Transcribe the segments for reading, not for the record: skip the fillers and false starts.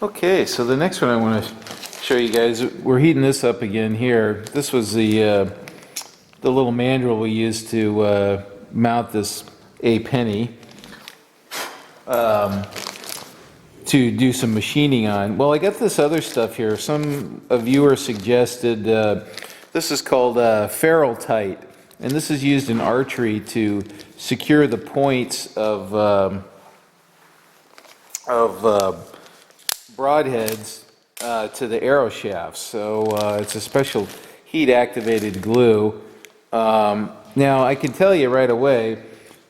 Okay, so the next one I want to show you guys, we're heating this up again here. This was the little mandrel we used to mount this A penny to do some machining on. Well, I got this other stuff here. Some a viewer suggested this is called ferrule tight, and this is used in archery to secure the points of broadheads to the arrow shafts. So it's a special heat activated glue. Now I can tell you right away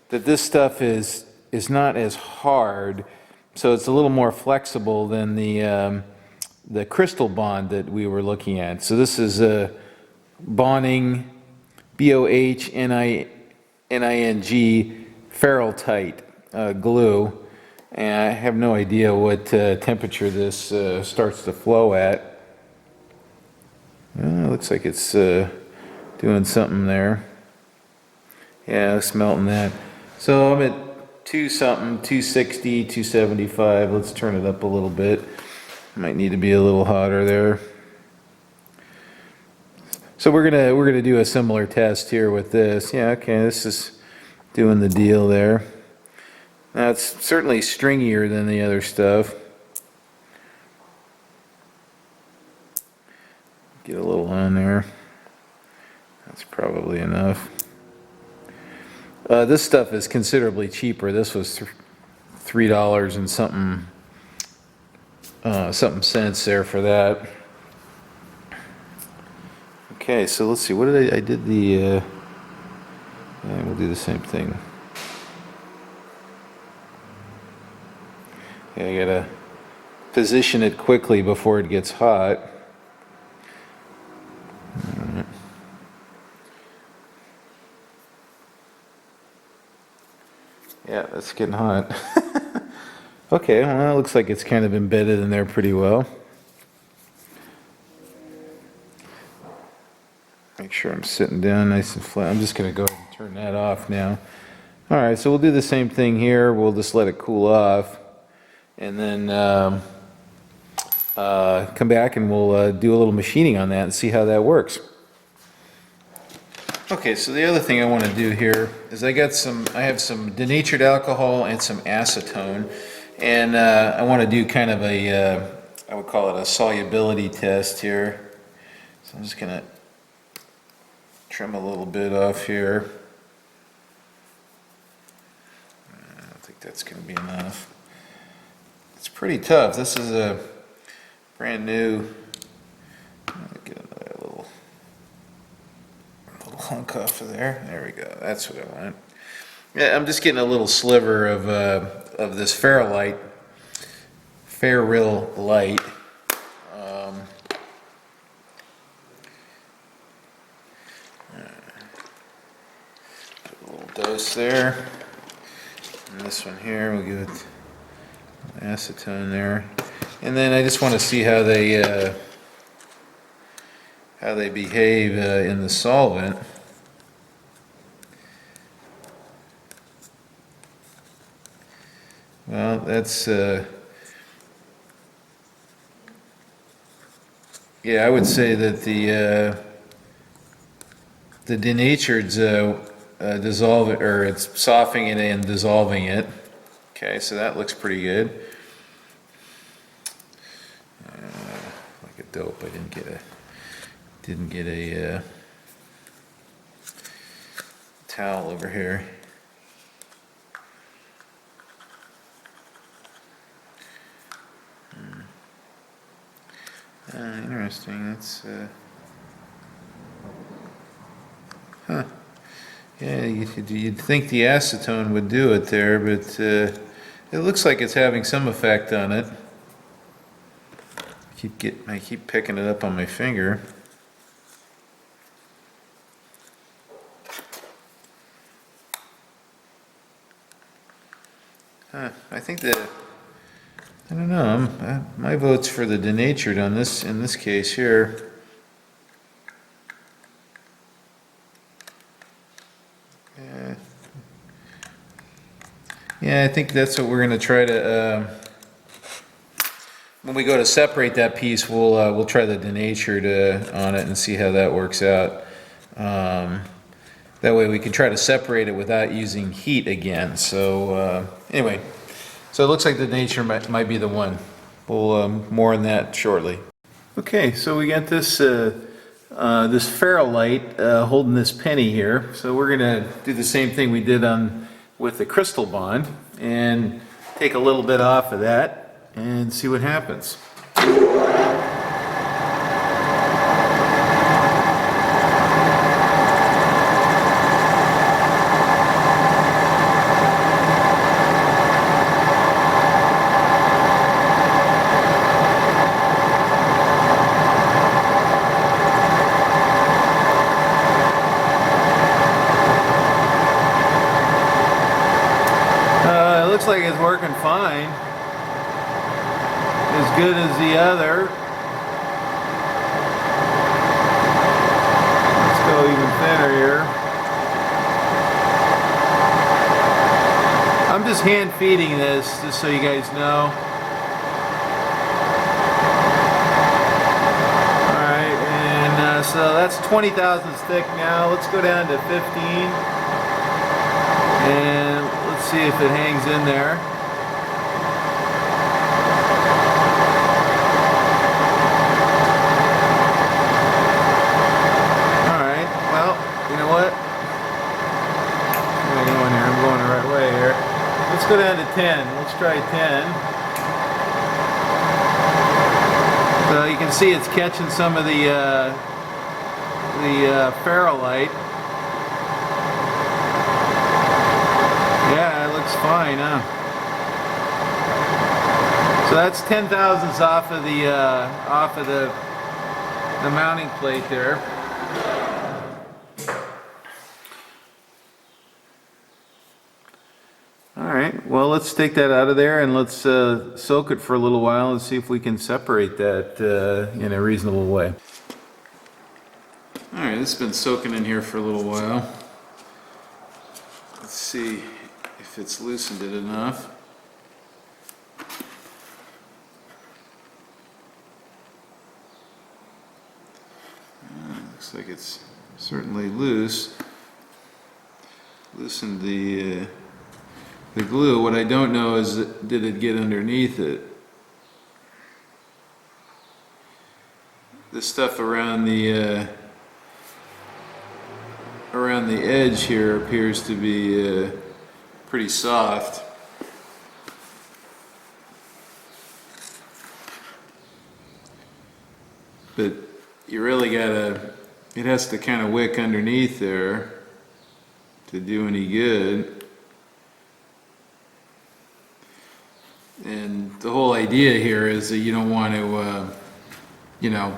that this stuff is not as hard, so it's a little more flexible than the crystal bond that we were looking at. So this is a bonding, BOHNING ferrule tight glue. And I have no idea what temperature this starts to flow at. Well, it looks like it's doing something there. Yeah, it's melting that. So I'm at 2 something, 260, 275. Let's turn it up a little bit. Might need to be a little hotter there. So we're gonna do a similar test here with this. Yeah, okay, this is doing the deal there. Now it's certainly stringier than the other stuff. Get a little on there. That's probably enough. This stuff is considerably cheaper. This was $3 and something cents there for that. Okay, so let's see. What did I did the? Yeah, we'll do the same thing. Yeah, I gotta position it quickly before it gets hot. Right. Yeah, that's getting hot. Okay, well, it looks like it's kind of embedded in there pretty well. Make sure I'm sitting down nice and flat. I'm just gonna go ahead and turn that off now. All right, so we'll do the same thing here. We'll just let it cool off, and then come back and we'll do a little machining on that and see how that works. Okay, so the other thing I want to do here is I have some denatured alcohol and some acetone, and I want to do kind of a I would call it a solubility test here. So I'm just gonna trim a little bit off here. I don't think that's going to be enough. It's pretty tough. This is a brand new. Get another little hunk off of there. There we go. That's what I want. Yeah, I'm just getting a little sliver of this ferrule light. Put a little dose there. And this one here, we'll give it acetone there. And then I just want to see how they behave in the solvent. Well, that's yeah, I would say that the denatureds dissolve it, or it's softening it and dissolving it. Okay, so that looks pretty good. Like a dope, I didn't get a towel over here. Interesting. That's huh. Yeah, you'd think the acetone would do it there, but it looks like it's having some effect on it. I keep picking it up on my finger. I think that, I don't know, my vote's for the denatured on this, in this case here. Yeah, I think that's what we're gonna try to, when we go to separate that piece, we'll try the denatured on it and see how that works out. That way we can try to separate it without using heat again. So anyway, so it looks like the denature might be the one. We'll more on that shortly. Okay, so we got this this ferrolite holding this penny here. So we're gonna do the same thing we did with the crystal bond and take a little bit off of that and see what happens. It looks like it's working fine. As good as the other. Let's go even thinner here. I'm just hand feeding this, just so you guys know. Alright, and so that's 20 thousandths thick now. Let's go down to 15. And let's see if it hangs in there. Alright, well, you know what? Where am I going here? I'm going the right way here. Let's go down to 10. Let's try 10. So you can see it's catching some of the ferrolite. Yeah, it looks fine, huh? So that's 10 thousandths off of the mounting plate there. All right, well, let's take that out of there and let's soak it for a little while and see if we can separate that in a reasonable way. All right, this has been soaking in here for a little while. Let's see if it's loosened it enough. Looks like it's certainly loose. Loosened the glue. What I don't know is, did it get underneath it? The stuff around the edge here appears to be pretty soft. But you really gotta, it has to kind of wick underneath there to do any good. And the whole idea here is that you don't want to, you know,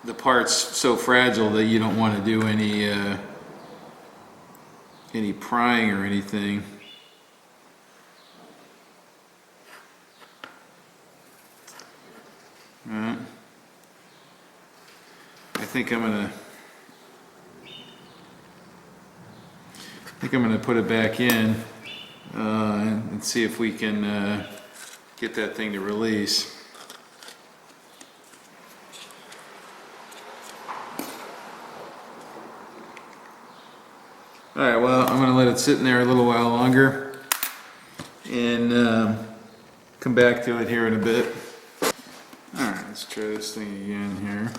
the part's so fragile that you don't want to do any prying or anything. Alright. I think I'm gonna put it back in and see if we can get that thing to release. Alright, well, I'm going to let it sit in there a little while longer and come back to it here in a bit. Alright, let's try this thing again here.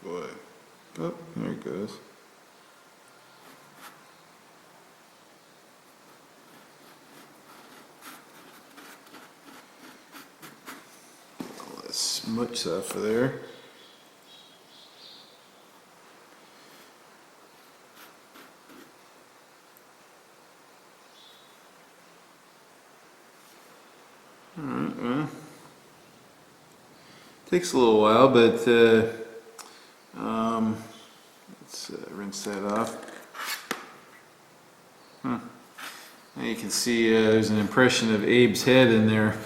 Boy. Oh, there it goes. All that smudge off of there. Alright, well, takes a little while, but let's rinse that off. Now you can see there's an impression of Abe's head in there.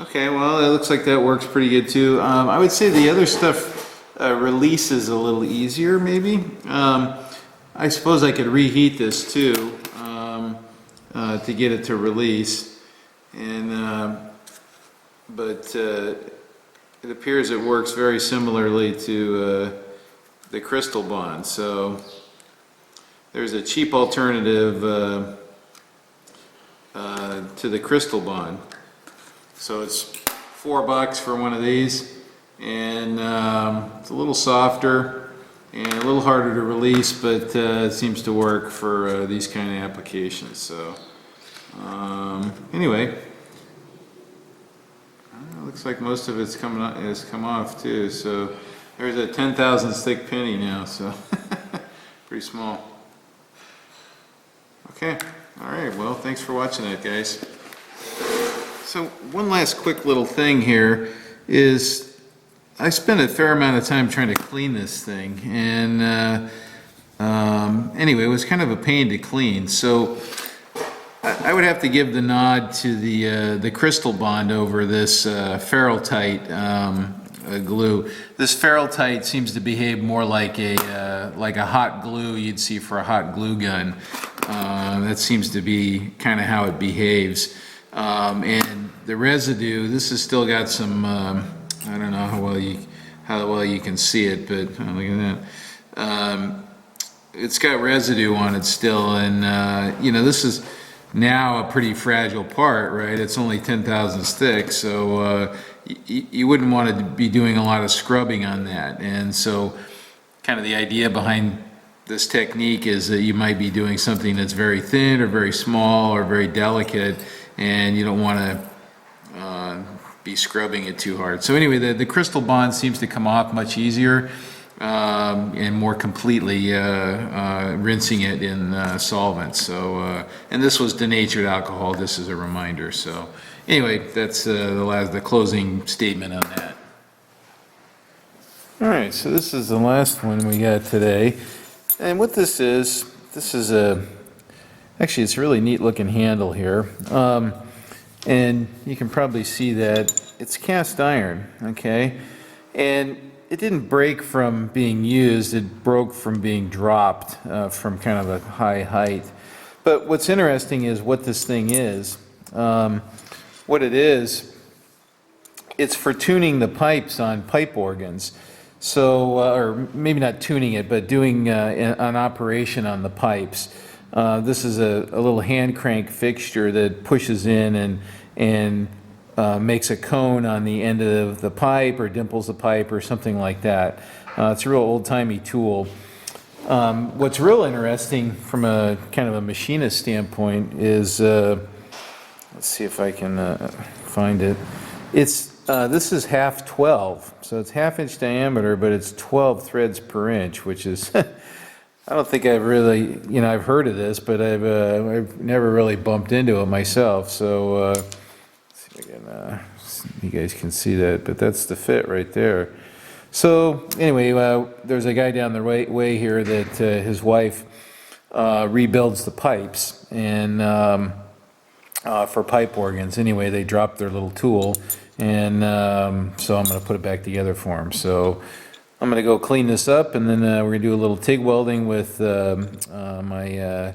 Okay, well, it looks like that works pretty good too. I would say the other stuff releases a little easier, maybe. I suppose I could reheat this too to get it to release, but it appears it works very similarly to the crystal bond. So there's a cheap alternative to the crystal bond. So it's $4 for one of these, and it's a little softer and a little harder to release, but it seems to work for these kind of applications. So anyway, looks like most of it's has come off too. So there's a 10,000th thick penny now, so pretty small. Okay, all right, well, thanks for watching that, guys. So one last quick little thing here is I spent a fair amount of time trying to clean this thing, and anyway, it was kind of a pain to clean. So I would have to give the nod to the crystal bond over this Ferrite glue. This Ferrite seems to behave more like a hot glue you'd see for a hot glue gun. That seems to be kind of how it behaves. And the residue, this has still got some, I don't know how well you can see it, but oh, look at that. It's got residue on it still, and you know, this is now a pretty fragile part, right? It's only 10,000ths thick, so you wouldn't want to be doing a lot of scrubbing on that. And so kind of the idea behind this technique is that you might be doing something that's very thin or very small or very delicate, and you don't want to be scrubbing it too hard. So anyway, the crystal bond seems to come off much easier and more completely rinsing it in solvent. So and this was denatured alcohol, just as a reminder. So anyway, that's the closing statement on that. All right, so this is the last one we got today, and what this is actually, it's a really neat looking handle here. And you can probably see that it's cast iron, okay? And it didn't break from being used, it broke from being dropped from kind of a high height. But what's interesting is what this thing is. What it is, it's for tuning the pipes on pipe organs. So, or maybe not tuning it, but doing an operation on the pipes. This is a little hand crank fixture that pushes in and makes a cone on the end of the pipe or dimples the pipe or something like that. It's a real old-timey tool. What's real interesting from a kind of a machinist standpoint is, let's see if I can find it. This is half 12, so it's half-inch diameter, but it's 12 threads per inch, which is I don't think I've really, I've heard of this, but I've never really bumped into it myself. So let's see if I can, you guys can see that, but that's the fit right there. So anyway, there's a guy down the way here that his wife rebuilds the pipes and for pipe organs. Anyway, they dropped their little tool, and so I'm going to put it back together for him. So I'm going to go clean this up, and then we're going to do a little TIG welding with my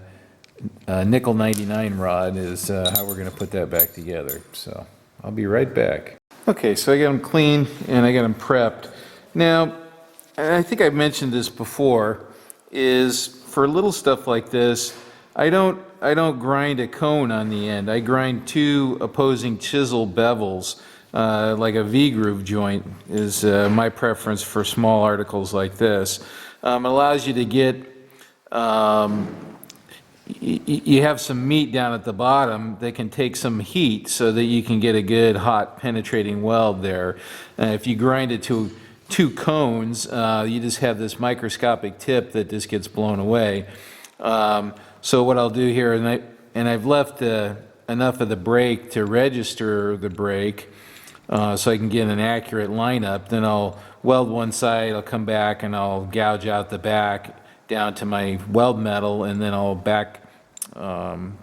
nickel 99 rod is how we're going to put that back together. So I'll be right back. Okay, so I got them cleaned and I got them prepped. Now, I think I've mentioned this before, is for little stuff like this, I don't grind a cone on the end. I grind two opposing chisel bevels. Like a V-groove joint is my preference for small articles like this. It allows you to get, you have some meat down at the bottom that can take some heat so that you can get a good hot penetrating weld there. If you grind it to two cones, you just have this microscopic tip that just gets blown away. So what I'll do here, and I've left enough of the brake to register the brake, so I can get an accurate lineup. Then I'll weld one side, I'll come back and I'll gouge out the back down to my weld metal, and then I'll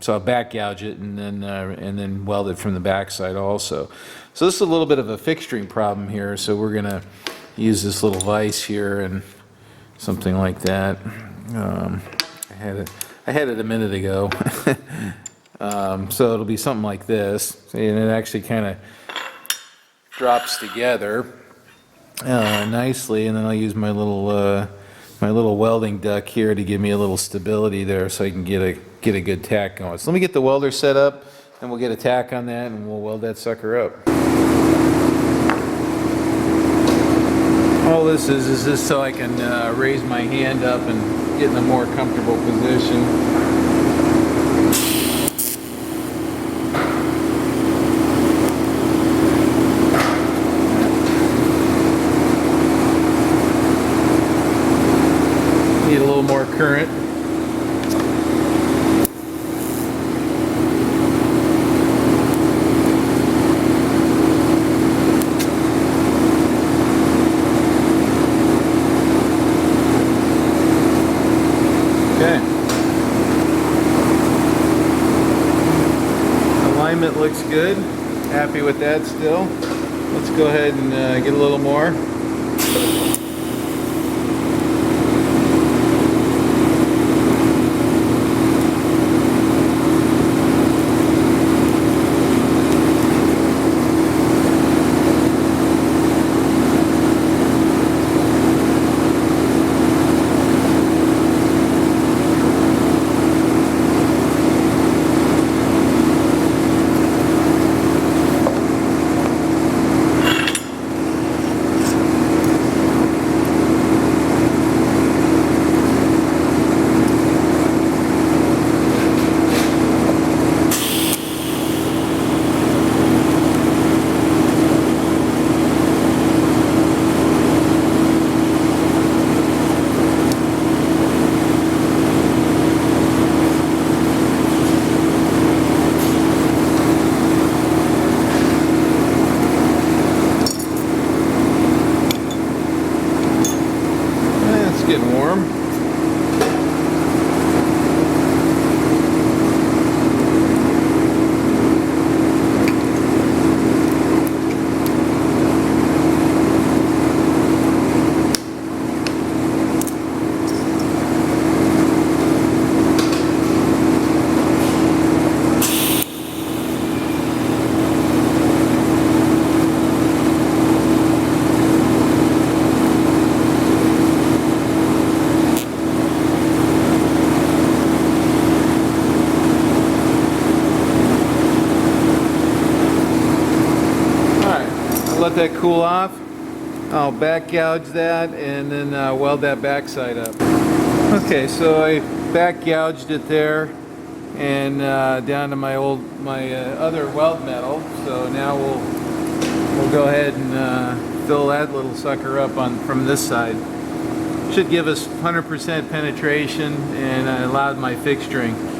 so I'll back gouge it and then weld it from the backside also. So this is a little bit of a fixturing problem here, so we're gonna use this little vise here and something like that. I had it a minute ago. So it'll be something like this, and it actually kind of drops together nicely, and then I'll use my little welding duck here to give me a little stability there, so I can get a good tack going. So let me get the welder set up, and we'll get a tack on that, and we'll weld that sucker up. All this is just so I can raise my hand up and get in a more comfortable position. Need a little more current. Okay. Alignment looks good. Happy with that still. Let's go ahead and get a little more. Getting warm. Let that cool off. I'll back gouge that and then weld that backside up. Okay, so I back gouged it there and down to my other weld metal. So now we'll go ahead and fill that little sucker up from this side. Should give us 100% penetration and allowed my fixturing.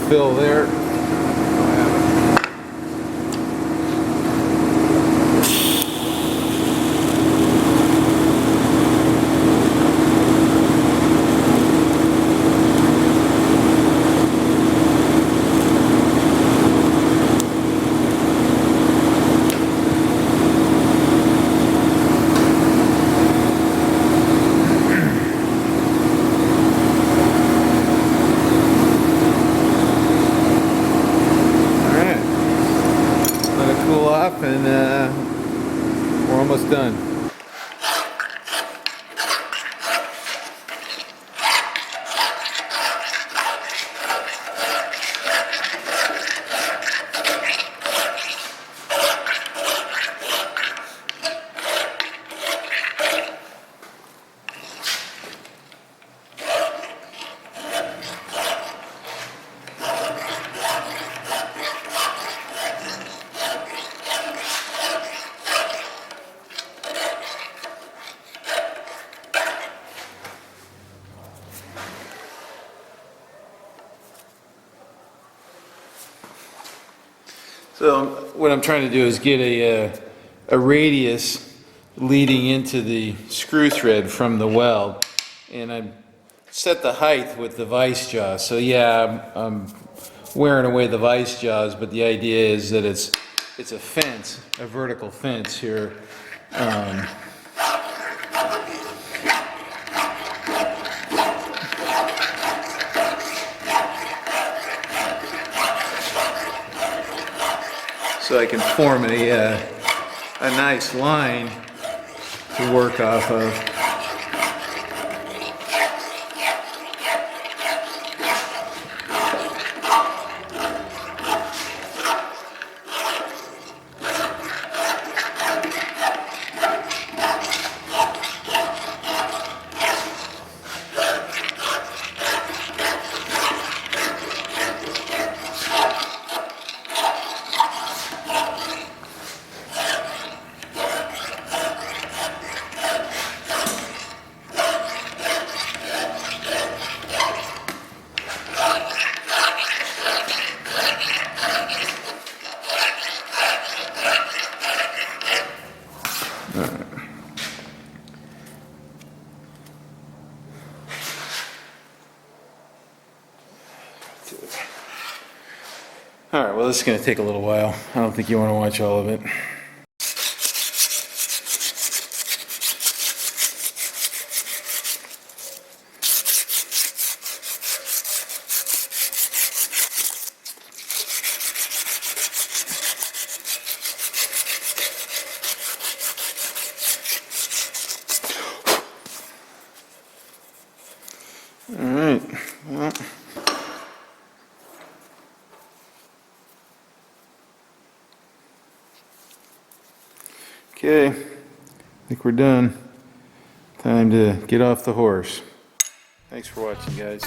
Fill there. And we're almost done. So what I'm trying to do is get a radius leading into the screw thread from the weld, and I set the height with the vice jaws. So yeah, I'm wearing away the vice jaws, but the idea is that it's a fence, a vertical fence here. So I can form a nice line to work off of. All right, well, this is going to take a little while. I don't think you want to watch all of it. All right, well. Okay, I think we're done. Time to get off the horse. Thanks for watching, guys.